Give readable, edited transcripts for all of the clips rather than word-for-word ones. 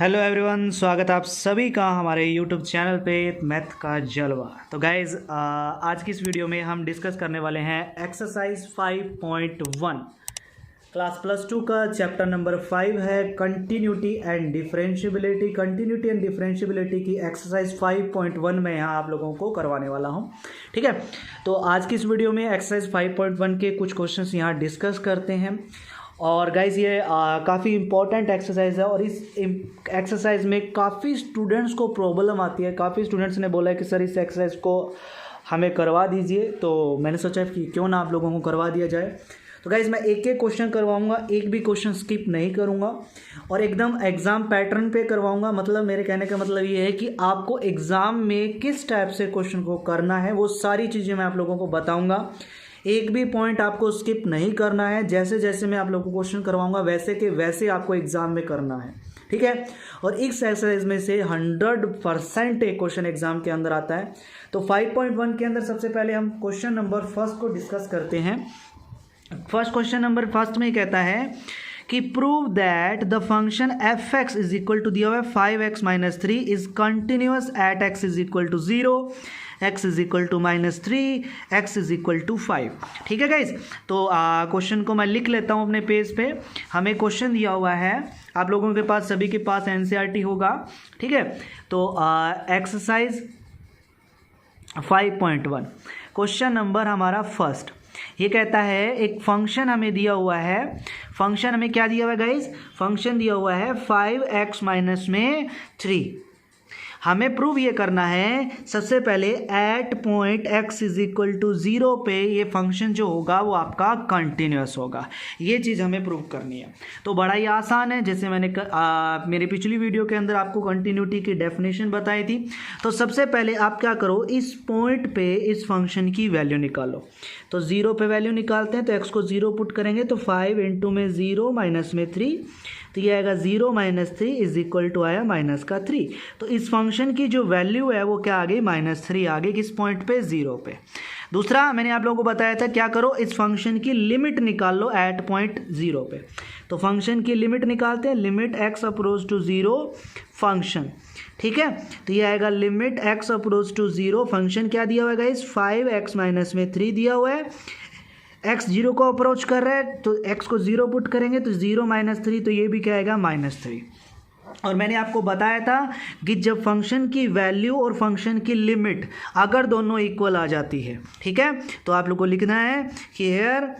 Hello everyone, स्वागत आप सभी का हमारे यूट्यूब चैनल पे मैथ का जलवा। तो गाइज़ आज की इस वीडियो में हम डिस्कस करने वाले हैं एक्सरसाइज 5.1 क्लास प्लस 2 का चैप्टर नंबर 5 है continuity and differentiability. Continuity and differentiability की एक्सरसाइज 5.1 में यहाँ आप लोगों को करवाने वाला हूँ। ठीक है, तो आज की इस वीडियो में एक्सरसाइज 5.1 के कुछ क्वेश्चंस यहाँ डिस्कस करते हैं। और गाइज़ ये काफ़ी इम्पॉर्टेंट एक्सरसाइज है और इस एक्सरसाइज में काफ़ी स्टूडेंट्स को प्रॉब्लम आती है। काफ़ी स्टूडेंट्स ने बोला है कि सर इस एक्सरसाइज को हमें करवा दीजिए, तो मैंने सोचा कि क्यों ना आप लोगों को करवा दिया जाए। तो गाइज़ मैं एक एक क्वेश्चन करवाऊंगा, एक भी क्वेश्चन स्किप नहीं करूंगा और एकदम एग्ज़ाम पैटर्न पे करवाऊंगा। मतलब मेरे कहने का मतलब ये है कि आपको एग्ज़ाम में किस टाइप से क्वेश्चन को करना है वो सारी चीज़ें मैं आप लोगों को बताऊँगा। एक भी पॉइंट आपको स्किप नहीं करना है। जैसे जैसे मैं आप लोगों को क्वेश्चन करवाऊंगा वैसे के वैसे आपको एग्जाम में करना है। ठीक है, और इस एक्सरसाइज में से 100% एक क्वेश्चन एग्जाम के अंदर आता है। तो 5.1 के अंदर सबसे पहले हम क्वेश्चन नंबर फर्स्ट को डिस्कस करते हैं। फर्स्ट क्वेश्चन नंबर फर्स्ट में कहता है कि prove that the function f x is equal to दिया हुआ है 5x-3 is continuous at x is equal to 0, x is equal to -3, x is equal to 5। ठीक है गाइज, तो क्वेश्चन को मैं लिख लेता हूँ अपने पेज पे। हमें क्वेश्चन दिया हुआ है, आप लोगों के पास सभी के पास एनसीईआरटी होगा। ठीक है, तो एक्सरसाइज 5.1 क्वेश्चन नंबर हमारा फर्स्ट ये कहता है एक फंक्शन हमें दिया हुआ है। फंक्शन हमें क्या दिया हुआ है गाइज? फंक्शन दिया हुआ है 5x-3। हमें प्रूव ये करना है सबसे पहले at point x is equal to 0 पे ये फंक्शन जो होगा वो आपका कंटिन्यूस होगा। ये चीज़ हमें प्रूव करनी है। तो बड़ा ही आसान है। जैसे मैंने मेरी पिछली वीडियो के अंदर आपको कंटिन्यूटी की डेफिनेशन बताई थी। तो सबसे पहले आप क्या करो, इस पॉइंट पे इस फंक्शन की वैल्यू निकालो। तो 0 पे वैल्यू निकालते हैं, तो x को 0 पुट करेंगे तो 5 इंटू में 0 माइनस में 3, तो ये आएगा 0 - 3 इज इक्वल टू आया -3। तो इस फंक्शन की जो वैल्यू है वो क्या आ गई? -3 आ गई। किस पॉइंट पे? 0 पे। दूसरा मैंने आप लोगों को बताया था क्या करो, इस फंक्शन की लिमिट निकाल लो एट पॉइंट 0 पे। तो फंक्शन की लिमिट निकालते हैं, limit x approach to 0 function. ठीक है, तो ये आएगा limit x approach to 0 function क्या दिया हुआ है गाइस? 5x-3 दिया हुआ है। x 0 को अप्रोच कर रहा है तो x को 0 पुट करेंगे तो 0 - 3, तो ये भी क्या आएगा? -3। और मैंने आपको बताया था कि जब फंक्शन की वैल्यू और फंक्शन की लिमिट अगर दोनों इक्वल आ जाती है, ठीक है, तो आप लोग को लिखना है कि here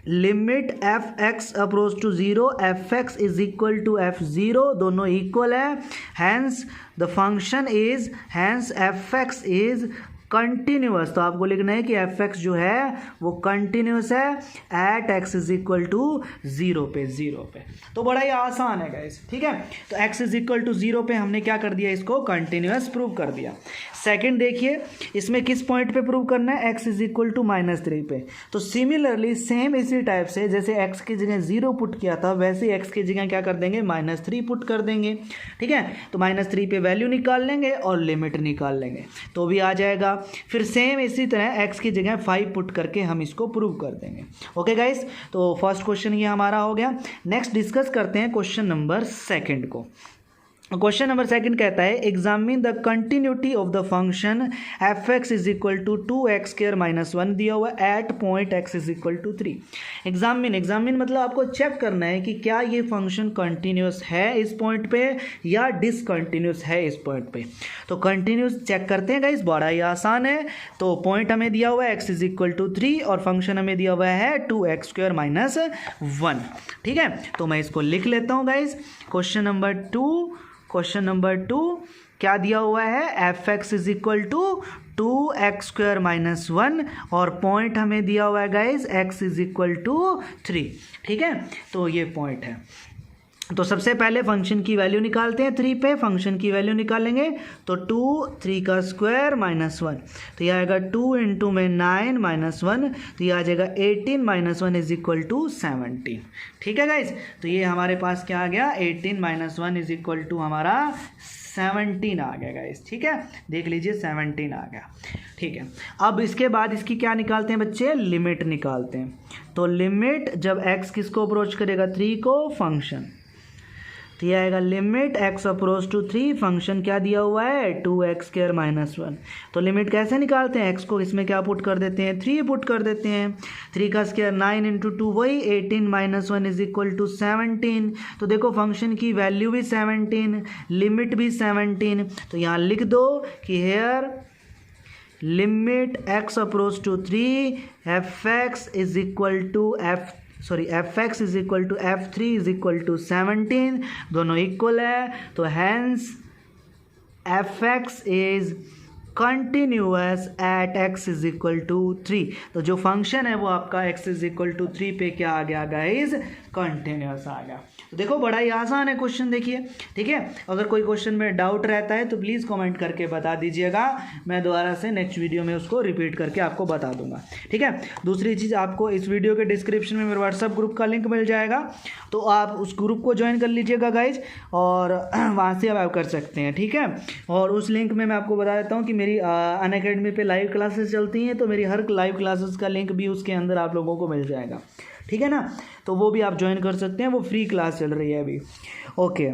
limit f x approach to 0 f x is equal to f0, दोनों इक्वल है। Hence the function is, hence f x is continuous. तो आपको लिखना है कि एफ एक्स जो है वो कंटिन्यूस है at x is equal to 0 पे। तो बड़ा ही आसान है गाइस। ठीक है, तो एक्स इज इक्वल टू 0 पे हमने क्या कर दिया? इसको कंटिन्यूस प्रूव कर दिया। सेकंड देखिए, इसमें किस पॉइंट पे प्रूव करना है? एक्स इज इक्वल टू -3 पे। तो सिमिलरली सेम इसी टाइप से जैसे एक्स की जगह 0 पुट किया था वैसे एक्स की जगह क्या कर देंगे? -3 पुट कर देंगे। ठीक है, तो -3 पे वैल्यू निकाल लेंगे और लिमिट निकाल लेंगे तो भी आ जाएगा। फिर सेम इसी तरह x की जगह 5 पुट करके हम इसको प्रूव कर देंगे। ओके गाइस, तो फर्स्ट क्वेश्चन ये हमारा हो गया। नेक्स्ट डिस्कस करते हैं क्वेश्चन नंबर सेकंड को। क्वेश्चन नंबर सेकंड कहता है examine the continuity of the function f x is equal to 2x² - 1 दिया हुआ at point x is equal to 3। Examine मतलब आपको चेक करना है कि क्या ये फंक्शन कंटिन्यूस है इस पॉइंट पे या डिसकंटिन्यूस है इस पॉइंट पे। तो कंटिन्यूस चेक करते हैं गाइस, बड़ा ही आसान है। तो पॉइंट हमें दिया हुआ है x इज इक्वल टू 3 और फंक्शन हमें दिया हुआ है 2x² - 1। ठीक है, तो मैं इसको लिख लेता हूँ गाइस। क्वेश्चन नंबर 2 क्या दिया हुआ है? F x is equal to 2x² - 1 और पॉइंट हमें दिया हुआ है guys x is equal to 3। ठीक है, तो ये पॉइंट है। तो सबसे पहले फंक्शन की वैल्यू निकालते हैं। 3 पे फंक्शन की वैल्यू निकालेंगे तो 2 3 का स्क्वायर -1, तो ये आएगा 2 इंटू में 9 -1, तो ये आ जाएगा 18 - 1 इज इक्वल टू 17। ठीक है गाइज, तो ये हमारे पास क्या आ गया? 18 - 1 इज इक्वल टू हमारा 17 आ गया गाइस। ठीक है, देख लीजिए 17 आ गया। ठीक है, अब इसके बाद इसकी क्या निकालते हैं बच्चे? लिमिट निकालते हैं। तो लिमिट जब x किसको अप्रोच करेगा? 3 को, फंक्शन तो ये आएगा limit x approach to 3, function क्या दिया हुआ है 2x² - 1। तो लिमिट कैसे निकालते हैं, x को इसमें क्या पुट कर देते हैं 3 पुट कर देते हैं, 3 का स्क्वायर 9 × 2 वही 18 - 1 = 17। तो देखो फंक्शन की वैल्यू भी 17, लिमिट भी 17। तो यहाँ लिख दो कि here limit x approach to 3 fx = f3 = 17, दोनों इक्वल है। तो hence fx is continuous at x = 3। तो जो फंक्शन है वो आपका x = 3 पे क्या आ गया गाइस, कंटिन्यूअस आ गया। तो देखो बड़ा ही आसान है क्वेश्चन, देखिए ठीक है। अगर कोई क्वेश्चन में डाउट रहता है तो प्लीज़ कमेंट करके बता दीजिएगा, मैं दोबारा से नेक्स्ट वीडियो में उसको रिपीट करके आपको बता दूंगा, ठीक है। दूसरी चीज़, आपको इस वीडियो के डिस्क्रिप्शन में मेरे व्हाट्सअप ग्रुप का लिंक मिल जाएगा, तो आप उस ग्रुप को ज्वाइन कर लीजिएगा गाइज, और वहाँ से आप कर सकते हैं, ठीक है। और उस लिंक में मैं आपको बता देता हूँ कि मेरी अनअकैडमी पे लाइव क्लासेस चलती हैं, तो मेरी हर लाइव क्लासेस का लिंक भी उसके अंदर आप लोगों को मिल जाएगा, ठीक है ना। तो वो भी आप ज्वाइन कर सकते हैं, वो फ्री क्लास चल रही है अभी। ओके,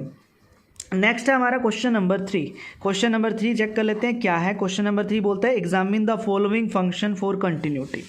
नेक्स्ट है हमारा question number 3। Question number 3 check कर लेते हैं क्या है। क्वेश्चन नंबर 3 बोलता है examine the following function for continuity.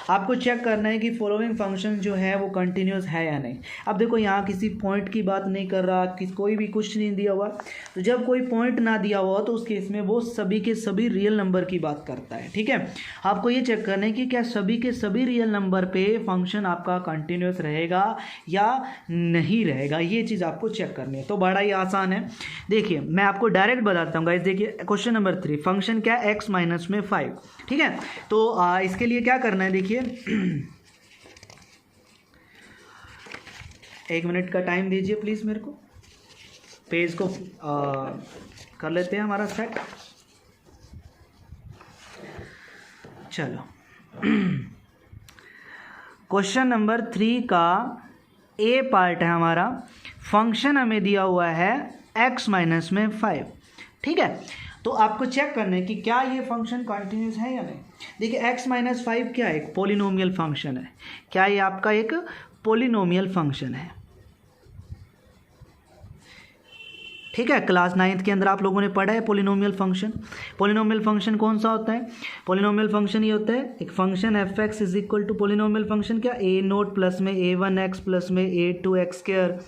आपको चेक करना है कि फॉलोइंग फंक्शन जो है वो कंटिन्यूस है या नहीं। अब देखो यहाँ किसी पॉइंट की बात नहीं कर रहा, कोई भी कुछ नहीं दिया हुआ, तो जब कोई पॉइंट ना दिया हुआ तो उस केस में वो सभी के सभी रियल नंबर की बात करता है, ठीक है। आपको ये चेक करना है कि क्या सभी के सभी रियल नंबर पे फंक्शन आपका कंटिन्यूस रहेगा या नहीं रहेगा, ये चीज़ आपको चेक करनी है। तो बड़ा ही आसान है, देखिए मैं आपको डायरेक्ट बताता हूँ गाइस। देखिए क्वेश्चन नंबर 3, फंक्शन क्या है x - 5, ठीक है। तो इसके लिए क्या करना है, देखिए 1 मिनट का टाइम दीजिए प्लीज़ मेरे को, पेज को कर लेते हैं हमारा सेट। चलो क्वेश्चन नंबर 3 का ए पार्ट है हमारा, फंक्शन हमें दिया हुआ है x - 5, ठीक है। तो आपको चेक करना है कि क्या ये फंक्शन कंटिन्यूस है या नहीं। देखिए x - 5 क्या है, एक पॉलिनोमियल फंक्शन है। क्या ये आपका एक पॉलिनोमियल फंक्शन है, ठीक है। क्लास 9th के अंदर आप लोगों ने पढ़ा है पॉलिनोमियल फंक्शन। पॉलिनोमियल फंक्शन कौन सा होता है, पॉलिनोमियल फंक्शन ये होता है एक फंक्शन fx = पॉलिनोमियल फंक्शन क्या, a0 प्लस में a1x प्लस में a2x²,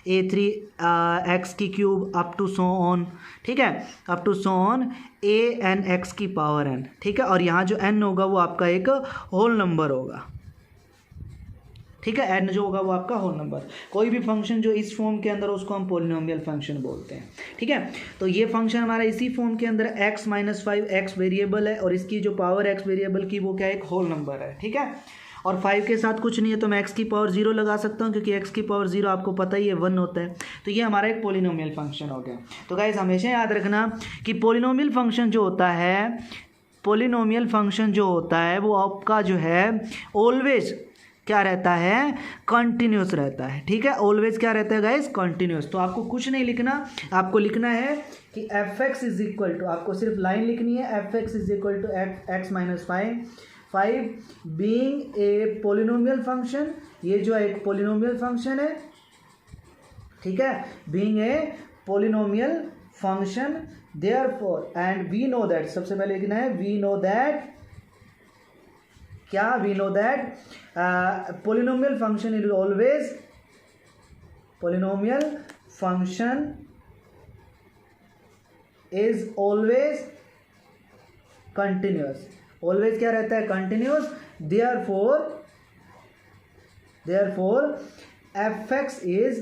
a3x³ up to so on, ठीक है, up to so on an(x⁴n), ठीक है। और यहाँ जो n होगा वो आपका एक होल नंबर होगा, ठीक है। n जो होगा वो आपका होल नंबर। कोई भी फंक्शन जो इस फॉर्म के अंदर उसको हम पॉलिनोमियल फंक्शन बोलते हैं, ठीक है। तो ये फंक्शन हमारा इसी फॉर्म के अंदर x - 5 x वेरिएबल है, और इसकी जो पावर x वेरिएबल की वो क्या एक होल नंबर है, ठीक है। और 5 के साथ कुछ नहीं है तो मैं x⁴ लगा सकता हूँ, क्योंकि x⁴ आपको पता ही है 1 होता है। तो ये हमारा एक पॉलिनोमियल फंक्शन हो गया। तो गाइस हमेशा याद रखना कि पॉलिनोमियल फंक्शन जो होता है, पॉलिनोमियल फंक्शन जो होता है वो आपका जो है ऑलवेज क्या रहता है, कंटिन्यूस रहता है, ठीक है। ऑलवेज क्या रहता है गाइस, कंटिन्यूस। तो आपको कुछ नहीं लिखना, आपको लिखना है कि fx = आपको सिर्फ लाइन लिखनी है, fx = x - 5 being a polynomial function. ये जो है एक पॉलिनोमियल फंक्शन है, ठीक है, being a polynomial function, therefore and we know that, सबसे पहले लिखना है वी नो दैट, क्या we know that polynomial function is always, polynomial function is always continuous. Always क्या रहता है, continuous. Therefore fx is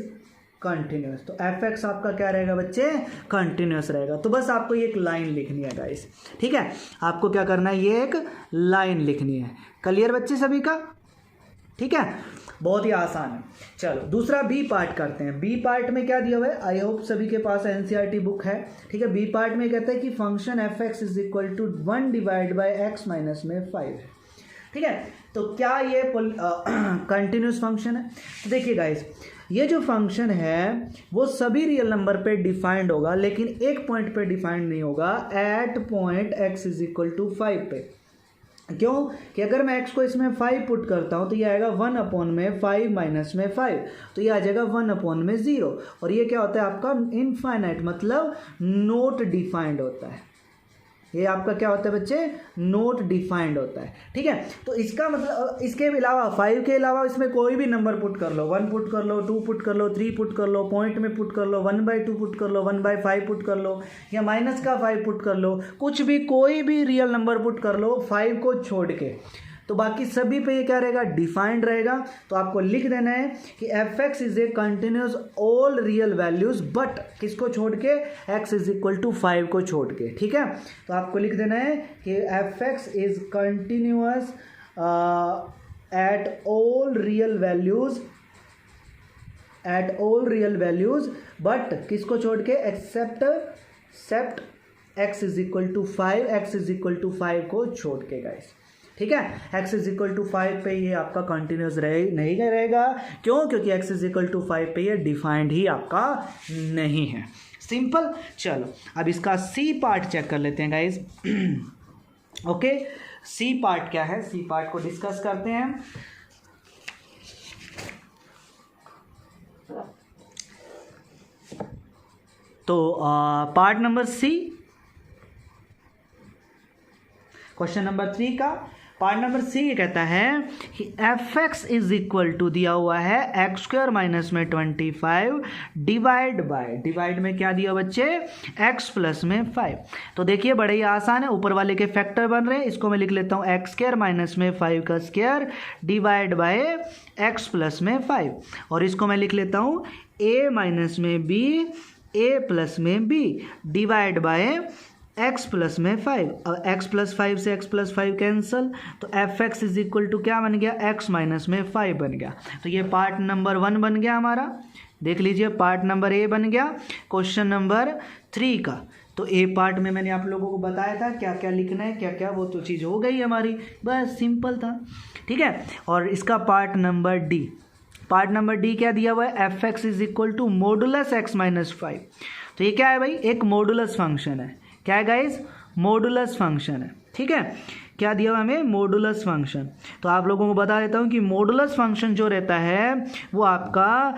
continuous. तो fx आपका क्या रहेगा बच्चे, कंटिन्यूस रहेगा। तो बस आपको ये एक लाइन लिखनी है गाइस, ठीक है। आपको क्या करना है, ये एक लाइन लिखनी है। क्लियर बच्चे सभी का, ठीक है, बहुत ही आसान है। चलो दूसरा बी पार्ट करते हैं। बी पार्ट में क्या दिया हुआ है, आई होप सभी के पास एनसीईआरटी बुक है, ठीक है। बी पार्ट में कहता है कि फंक्शन fx = 1 / x - 5 है, ठीक है। तो क्या ये कंटिन्यूस फंक्शन है। तो देखिए गाइस, ये जो फंक्शन है वो सभी रियल नंबर पे डिफाइंड होगा, लेकिन एक पॉइंट पे डिफाइंड नहीं होगा, एट पॉइंट x = 5 पे, क्यों कि अगर मैं x को इसमें 5 पुट करता हूँ तो ये आएगा 1/5 माइनस में 5, तो ये आ जाएगा 1/0। और ये क्या होता है आपका इनफाइनाइट, मतलब नोट डिफाइंड होता है। ये आपका क्या होता है बच्चे, नोट डिफाइंड होता है। ठीक है, तो इसका मतलब इसके अलावा 5 के अलावा इसमें कोई भी नंबर पुट कर लो, 1 पुट कर लो, 2 पुट कर लो, 3 पुट कर लो, पॉइंट में पुट कर लो, 1/2 पुट कर लो, 1/5 पुट कर लो, या माइनस का 5 पुट कर लो, कुछ भी कोई भी रियल नंबर पुट कर लो 5 को छोड़ के, तो बाकी सभी पे ये क्या रहेगा, डिफाइंड रहेगा। तो आपको लिख देना है कि f x is a continuous all real values but किसको छोड़ के, x इज इक्वल टू 5 को छोड़ के। ठीक है, तो आपको लिख देना है कि f x is continuous at all real values but किसको छोड़ के, except x is equal to 5 को छोड़ के गाइस। ठीक है, x इज इक्वल टू 5 पे ये आपका कंटिन्यूस नहीं रहेगा। क्यों, क्योंकि x इज इक्वल टू 5 पे ये डिफाइंड ही आपका नहीं है। सिंपल। चलो अब इसका सी पार्ट चेक कर लेते हैं गाइस। ओके, सी पार्ट क्या है, सी पार्ट को डिस्कस करते हैं। तो part number C, question number 3 का पार्ट नंबर सी ये कहता है कि f x is equal to दिया हुआ है x² माइनस में 25 डिवाइड में क्या दिया बच्चे, x प्लस में 5। तो देखिए बड़े ही आसान है, ऊपर वाले के फैक्टर बन रहे हैं, इसको मैं लिख लेता हूँ x² माइनस में 5 का square divide by x plus में 5, और इसको मैं लिख लेता हूँ a माइनस में b a प्लस में b divide by x plus में 5। और x प्लस 5 से x प्लस 5 कैंसल, तो f x is equal to क्या बन गया, x माइनस में 5 बन गया। तो ये पार्ट नंबर 1 बन गया हमारा, देख लीजिए पार्ट नंबर ए बन गया क्वेश्चन नंबर 3 का। तो ए पार्ट में मैंने आप लोगों को बताया था क्या क्या लिखना है, क्या क्या, वो तो चीज़ हो गई हमारी, बस सिंपल था। ठीक है, और इसका पार्ट नंबर डी क्या दिया हुआ है, f x is equal to modulus x minus 5। तो ये क्या है भाई, एक मॉडुलस फंक्शन है। क्या है गाइज, मॉडुलस फंक्शन है। ठीक है, क्या दिया हुआ हमें, मॉडुलस फंक्शन। तो आप लोगों को बता देता हूँ कि मॉडुलस फंक्शन जो रहता है वो आपका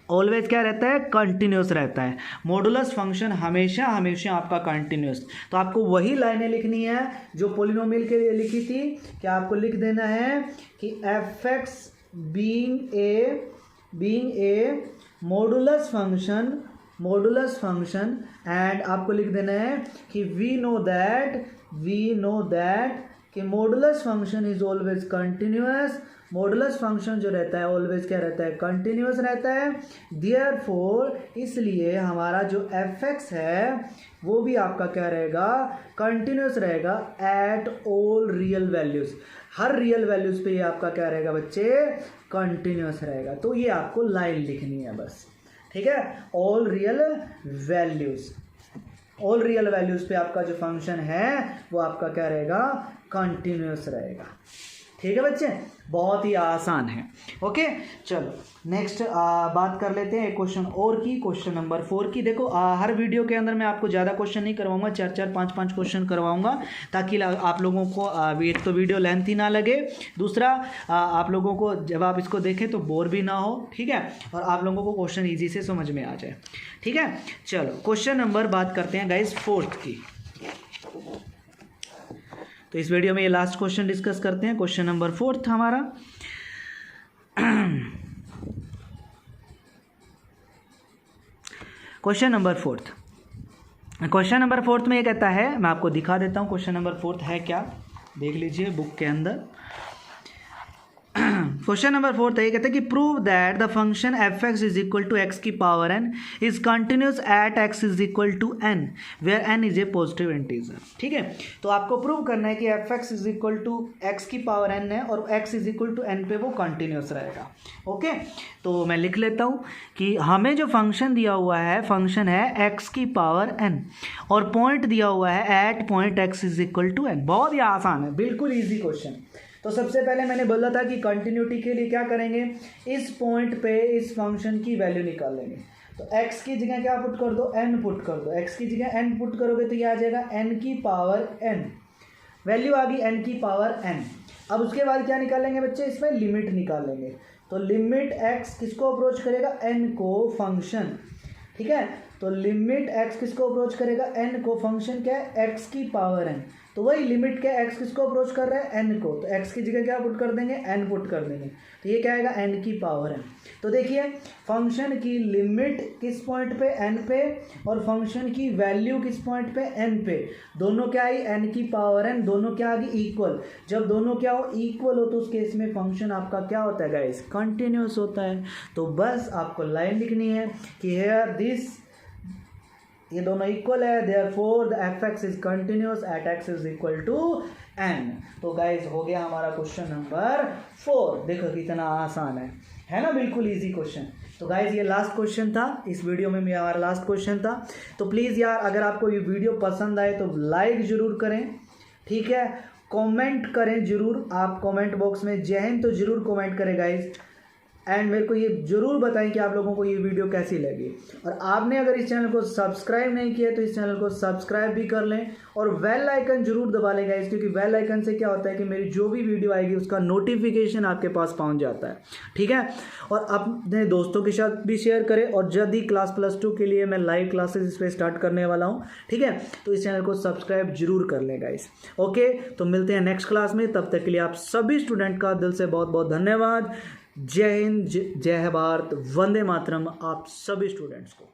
ऑलवेज क्या रहता है, कंटिन्यूस रहता है। मॉडुलस फंक्शन हमेशा आपका कंटिन्यूस। तो आपको वही लाइनें लिखनी है जो पोलिनोमियल के लिए लिखी थी, कि आपको लिख देना है कि f x being a modulus function and आपको लिख देना है कि वी नो दैट कि modulus function is always continuous. Modulus function जो रहता है ऑलवेज क्या रहता है, कंटिन्यूअस रहता है। देयरफॉर इसलिए हमारा जो एफ एक्स है वो भी आपका क्या रहेगा, कंटिन्यूअस रहेगा एट ऑल रियल वैल्यूज। हर रियल वैल्यूज पे ये आपका क्या रहेगा बच्चे, कंटिन्यूअस रहेगा। तो ये आपको लाइन लिखनी है बस। ठीक है, ऑल रियल वैल्यूज पे आपका जो फंक्शन है वो आपका क्या रहेगा, कंटिन्यूअस रहेगा। ठीक है बच्चे, बहुत ही आसान है। ओके, चलो नेक्स्ट बात कर लेते हैं एक क्वेश्चन और की, क्वेश्चन नंबर 4 की। देखो हर वीडियो के अंदर मैं आपको ज़्यादा क्वेश्चन नहीं करवाऊंगा, 4-4 5-5 क्वेश्चन करवाऊंगा, ताकि आप लोगों को एक तो वीडियो लेंथी ना लगे, दूसरा आप लोगों को जब आप इसको देखें तो बोर भी ना हो। ठीक है, और आप लोगों को क्वेश्चन ईजी से समझ में आ जाए। ठीक है, चलो क्वेश्चन नंबर बात करते हैं गाइज 4th की। तो इस वीडियो में ये लास्ट क्वेश्चन डिस्कस करते हैं, क्वेश्चन नंबर 4 था हमारा। क्वेश्चन नंबर 4 में ये कहता है, मैं आपको दिखा देता हूँ क्वेश्चन नंबर 4 है क्या, देख लीजिए बुक के अंदर। क्वेश्चन नंबर 4 ये कहता है कि prove that the function f x is equal to x की power n is continuous at x is equal to n where n is a positive integer. ठीक है, तो आपको प्रूव करना है कि f x is equal to x की power n है और x is equal to n पे वो कंटिन्यूस रहेगा। ओके, तो मैं लिख लेता हूँ कि हमें जो फंक्शन दिया हुआ है, फंक्शन है x की पावर n और पॉइंट दिया हुआ है at point x is equal to n। बहुत ही आसान है, बिल्कुल ईजी क्वेश्चन। तो सबसे पहले मैंने बोला था कि कंटिन्यूटी के लिए क्या करेंगे, इस पॉइंट पे इस फंक्शन की वैल्यू निकाल लेंगे। तो x की जगह क्या पुट कर दो, n पुट कर दो। x की जगह n पुट करोगे तो ये आ जाएगा n की पावर n। वैल्यू आ गई n की पावर n। अब उसके बाद क्या निकालेंगे बच्चे, इसमें लिमिट निकालेंगे। तो लिमिट x किसको अप्रोच करेगा, n को, फंक्शन, ठीक है। तो लिमिट x किसको अप्रोच करेगा, n को, फंक्शन क्या है, x की पावर n। तो वही लिमिट क्या, x किसको अप्रोच कर रहा है, n को, तो x की जगह क्या पुट कर देंगे, n पुट कर देंगे। तो ये क्या आएगा, n की पावर n। तो देखिए फंक्शन की लिमिट किस पॉइंट पे, n पे, और फंक्शन की वैल्यू किस पॉइंट पे, n पे। दोनों क्या आई, n की पावर n, दोनों क्या आ गई, इक्वल। जब दोनों क्या हो, इक्वल हो, तो उस केस में फंक्शन आपका क्या होता है गाइस, कंटिन्यूस होता है। तो बस आपको लाइन लिखनी है कि हेयर दिस, ये दोनों इक्वल है, therefore the fx is continuous at x is equal to n। तो गाइज हो गया हमारा क्वेश्चन नंबर 4। देखो कितना आसान है ना, बिल्कुल इजी क्वेश्चन। तो गाइज ये लास्ट क्वेश्चन था इस वीडियो में, हमारा लास्ट क्वेश्चन था। तो प्लीज़ यार अगर आपको ये वीडियो पसंद आए तो लाइक ज़रूर करें, ठीक है। कमेंट करें ज़रूर, आप कमेंट बॉक्स में जय हिंद तो ज़रूर कमेंट करें गाइज। एंड मेरे को ये ज़रूर बताएं कि आप लोगों को ये वीडियो कैसी लगी। और आपने अगर इस चैनल को सब्सक्राइब नहीं किया तो इस चैनल को सब्सक्राइब भी कर लें और बेल आइकन ज़रूर दबा लें गाइस, क्योंकि बेल आइकन से क्या होता है कि मेरी जो भी वीडियो आएगी उसका नोटिफिकेशन आपके पास पहुंच जाता है, ठीक है। और अपने दोस्तों के साथ भी शेयर करें। और जल्द ही क्लास +2 के लिए मैं लाइव क्लासेस इस पर स्टार्ट करने वाला हूँ, ठीक है। तो इस चैनल को सब्सक्राइब जरूर कर लें गाइस। ओके, तो मिलते हैं नेक्स्ट क्लास में, तब तक के लिए आप सभी स्टूडेंट का दिल से बहुत बहुत धन्यवाद। जय हिंद, जय भारत, वंदे मातरम आप सभी स्टूडेंट्स को।